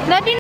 Daddy.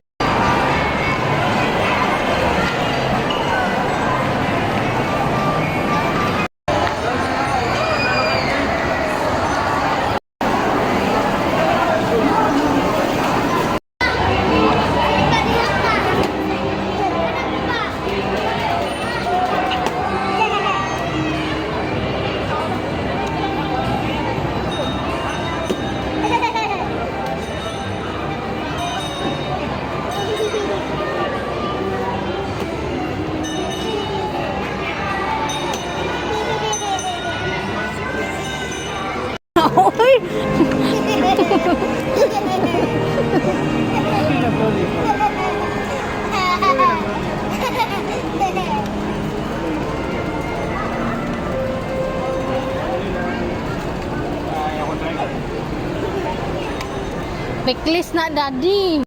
Backlist na daddy.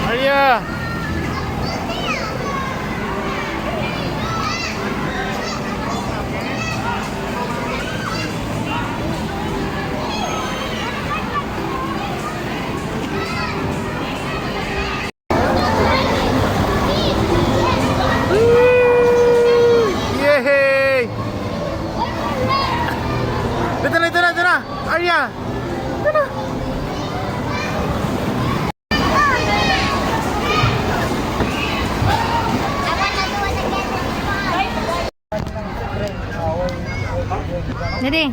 Arya. Yay! Dito na, Arya. Dito na. Daddy.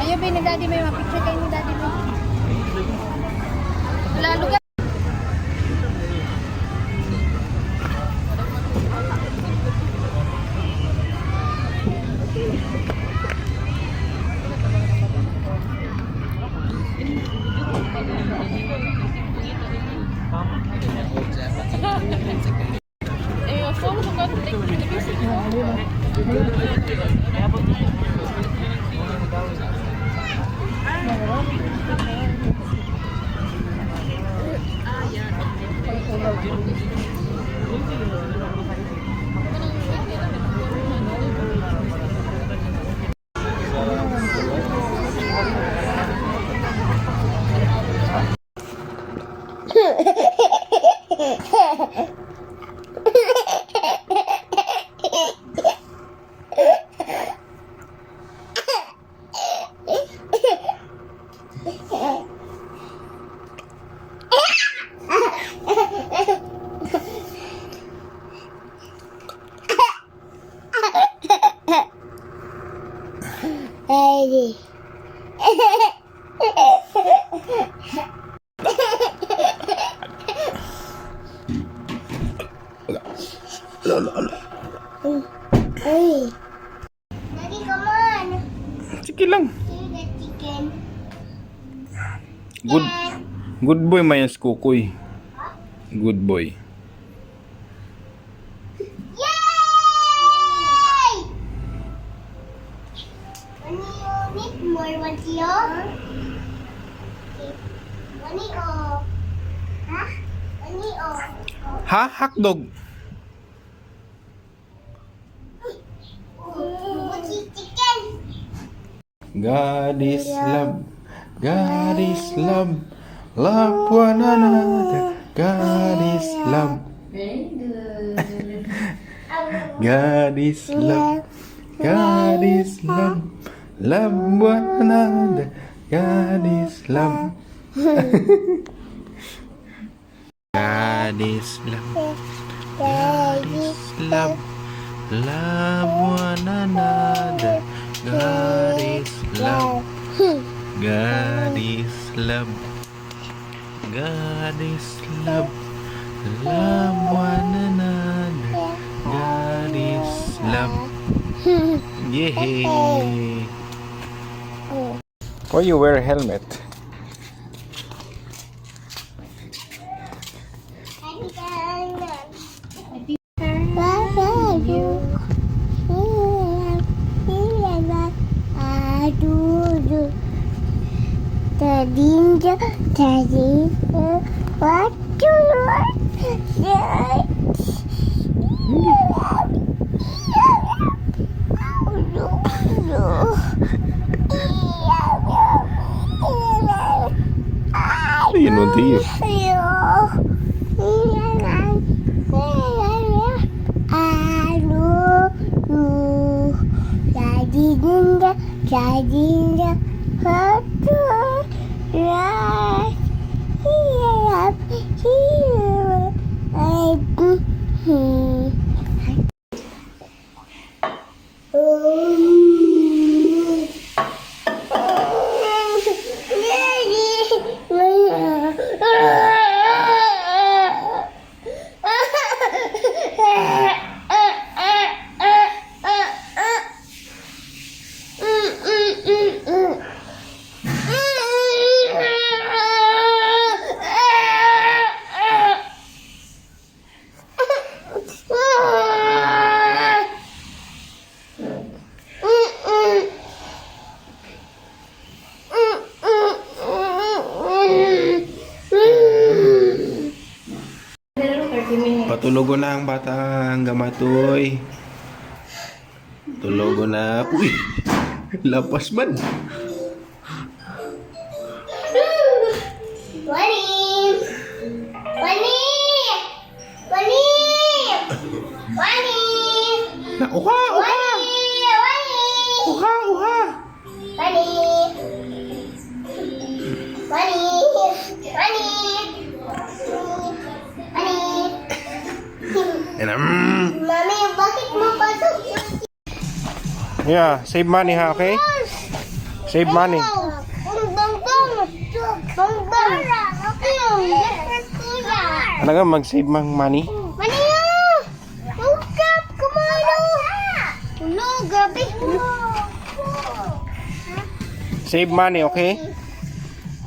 Ayo bin ni daddy may mapicture kayo ni daddy mo. Lalo ka. Daddy, come on. Sige lang. See the chicken. Good boy Mayas Kukoy. Good boy. Yay! When you need more, what's your? When you huh? When you Ha? Hotdog. what's your chicken? God is love. God is love. Love one another. God is love. God is love. God is love. Love one another. God is love. God is love. God is love. Love one another. God is love. God is love. God is love. Love one another. God is love. Yay! Why you wear a helmet? Tadi, what do you Ayun mo, Tiyo. Jadinya satu ras hiap hiap aku Patulogo na ang batang gamatoy. Tulogo na. Uy! Lapas man. Wani! Wani! Wani! Wani! Na, uha! Uha! Wani! Uha! Uha! Wani! Wani! Wani! Wani! Yan na. Mami, bakit mo pasok yung Yeah, save money ha, okay? Save money. Ang banggang! Banggang! Okay, different kuya. Ano nga, mag-save mang money? Maniya! Ugap! Kumano! Ulo, gabi! Save money, okay?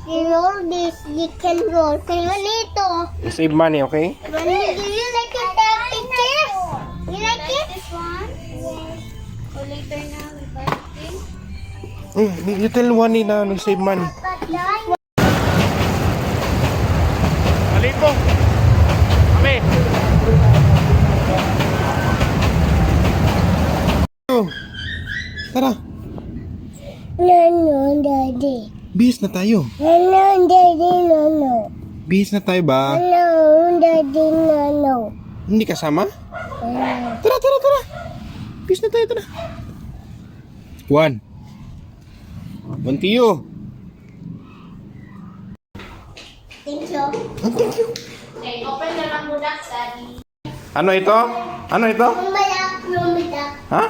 You roll this, you can roll. Kaya nito. Save money, okay? Mani, do you like it, that picture? You like it? This one? So later na, we buy it. You tell one na save money. Alin po? Kami. Tara, No, daddy. bihis na tayo. No, daddy, no. Bihis na tayo ba? No, daddy, no. Hindi kasama? Tara, tara, tara. Bihis na tayo, tara. Juan. Juan Tiyo. Thank you. Thank you. Okay, open na lang muna, Daddy. Ano ito? Ano ito? Lumidak. Ha?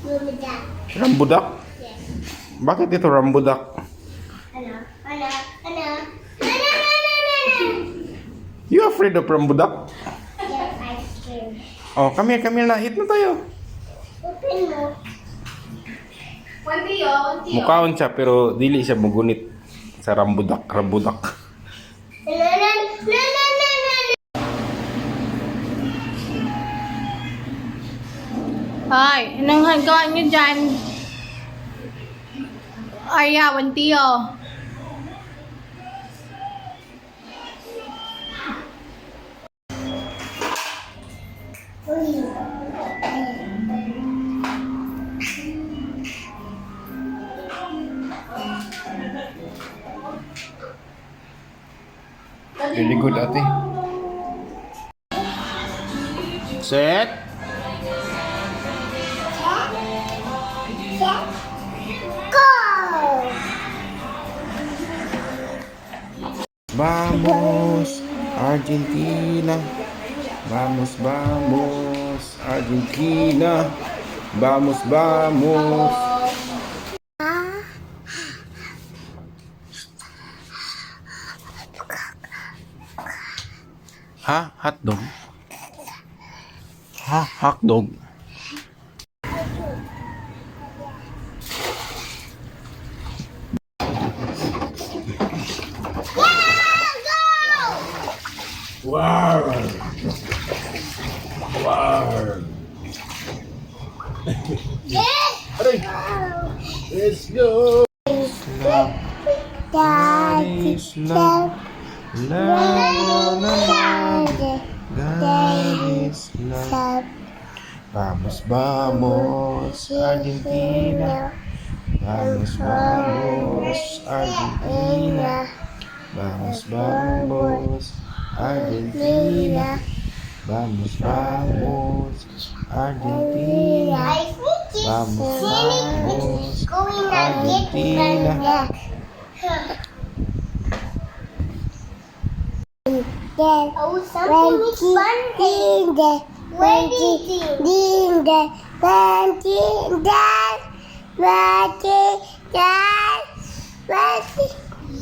Lumidak. Rambudak? Yes. Bakit ito rambudak? Ano? Ano? You afraid of rambudak? Yes, ice cream. Oh, come here na. Eat na tayo. Open mo. Kunti yun. Mukhaon siya pero dili siya mugunit sa rambudak. Hoy, anong hanggawa nyo dyan? Arya, Wantiyo. Really good, ate. Set. Go! Vamos, Argentina. Vamos, Argentina. Vamos. Ha? Hotdog? Ha? Hotdog? Wow! Let's go! Daddy, Love, love, love, love. Vamos, Argentina. Vamos, Argentina. Vamos, Argentina. Vamos, Argentina. I think it's Vamos, going to Argentina. Oh, something is funny. What is it?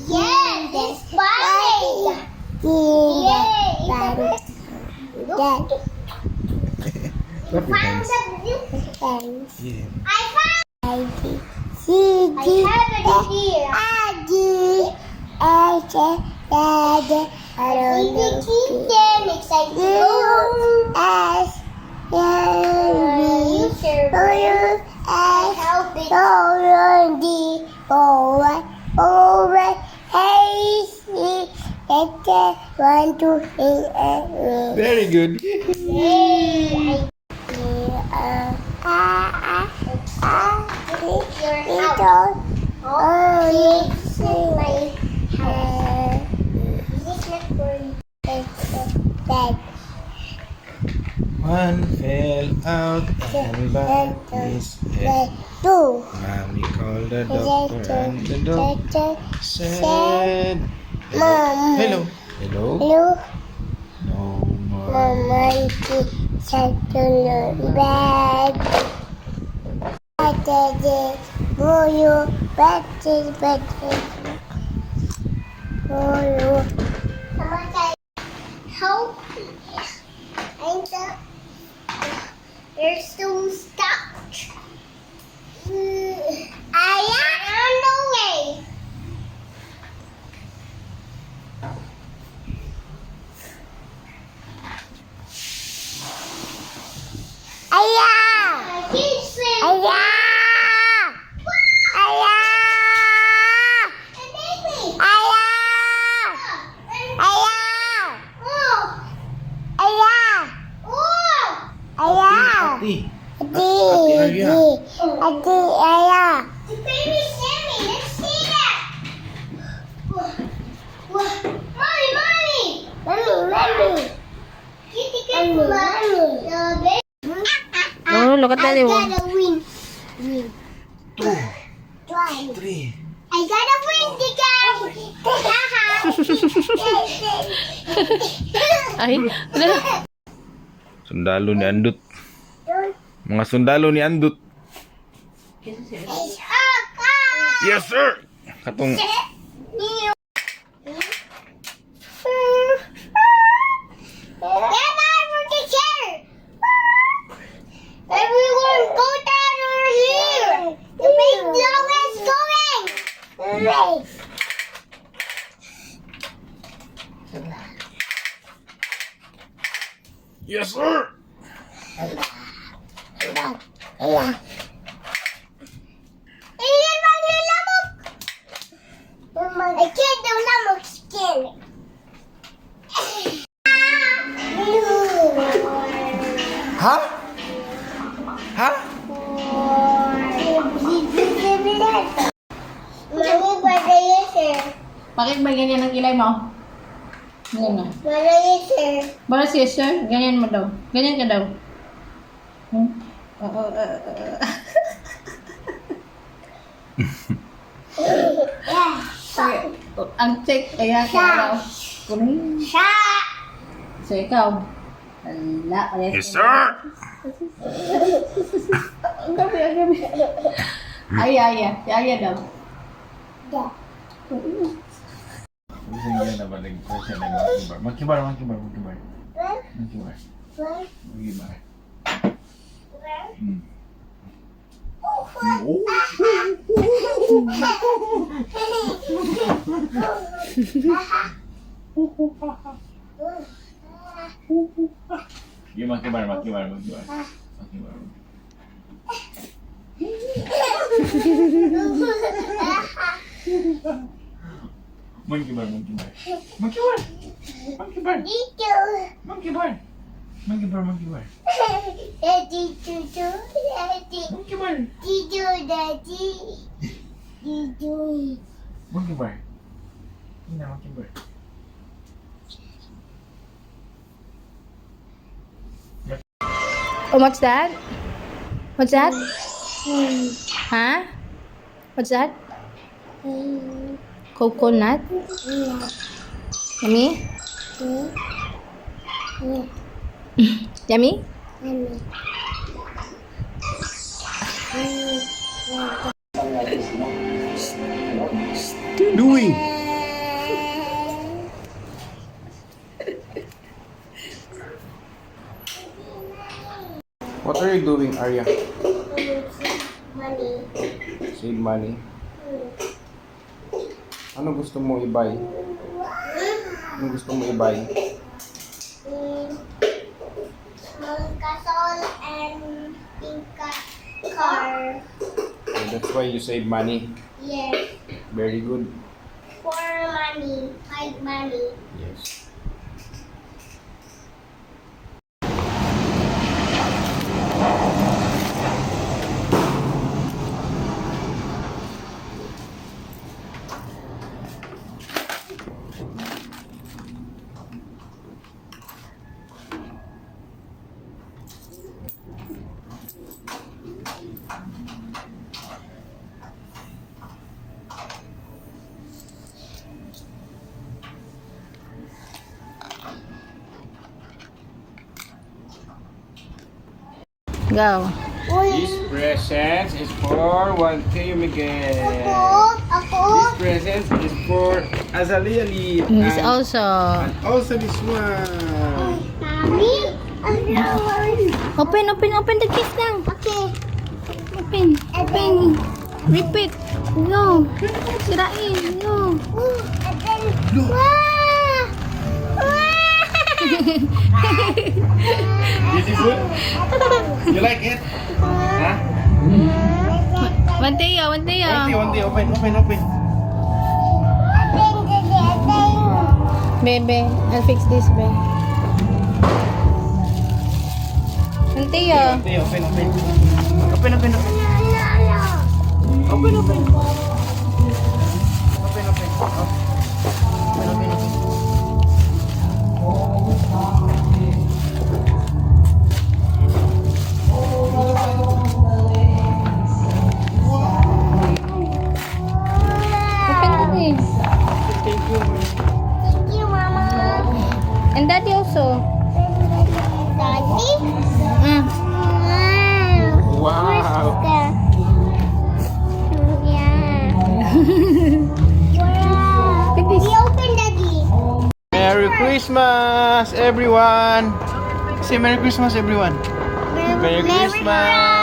Yes, it's funny. Look, Clap your hands. Yeah. I have it here. Them excited to help it. Very good. Yay! Your house. Oh, this is my house. This is not for you. One fell out and bumped his head. Mommy called the doctor and the doctor said, Hello. Hello. Hello, No more. Mama, said to learn bad. I did it for you, better. For you. Mama, help me. I'm stuck. You're so stuck. I am on the way. Ayah! Ayah! Ayah! Ayah! Ayah! Ayah! Ayah! Ati. Adi, Ayah. The baby Sammy, let's see that. Mommy. Mommy. Oh, look at that I one. gotta win. 2, 3. I gotta win the game. Ay, ala. Sundalo ni Andut. Mga sundalo ni Andut. Yes, sir. Katong Everyone go down over here. The big dog is going. Race. Yes, sir. I can't do lamok skin. Ha? Ha? Mami, bada yun, sir. Bakit ba ganyan ang kilay mo? Ganyan na. Bada yun, sir. Para sister, ganyan mo daw. Ganyan ka daw. Hmm? Yeah. Sige. Ang check, ayan ka daw. Kunin. Siya. So, ikaw. Wala. Yes, sir. Ang gabi. Aya daw. Yeah. Magkibar. Where? Magkibar. Dito. Monkey bar, monkey bar. Daddy, Daddy, Daddy, Monkey bar. Daddy, Daddy. Monkey bar. Ina, monkey bar. Oh, what's that? What's that? Huh? What's that? Coconut? Yummy? Yummy? Doing. What are you doing, Arya? Money. Save money. Ano gusto mo i-buy? Ano gusto mo i-buy? Small castle and pink car. So that's why you save money. Yes. Very good. For money. Hide money. Yes. Go. This present is for Juan Teo Miguel. Ako. This present is for Azalia Lee. This And also. also this one. Mommy. Open the case now. Okay. Open. Open. Repeat. Go. Sirain. Go. And then, wow! Beautiful? You like it? Huh? Manteo. One day, open. Bebe, I'll fix this, be. Manteo. One day, open. Open. Open this. Thank you. Thank you, Mama. And daddy also. Daddy? Mm. Wow. Yeah. Wow. Look this. We open, Daddy. Merry Christmas, everyone. Say Merry Christmas, everyone. Merry Christmas.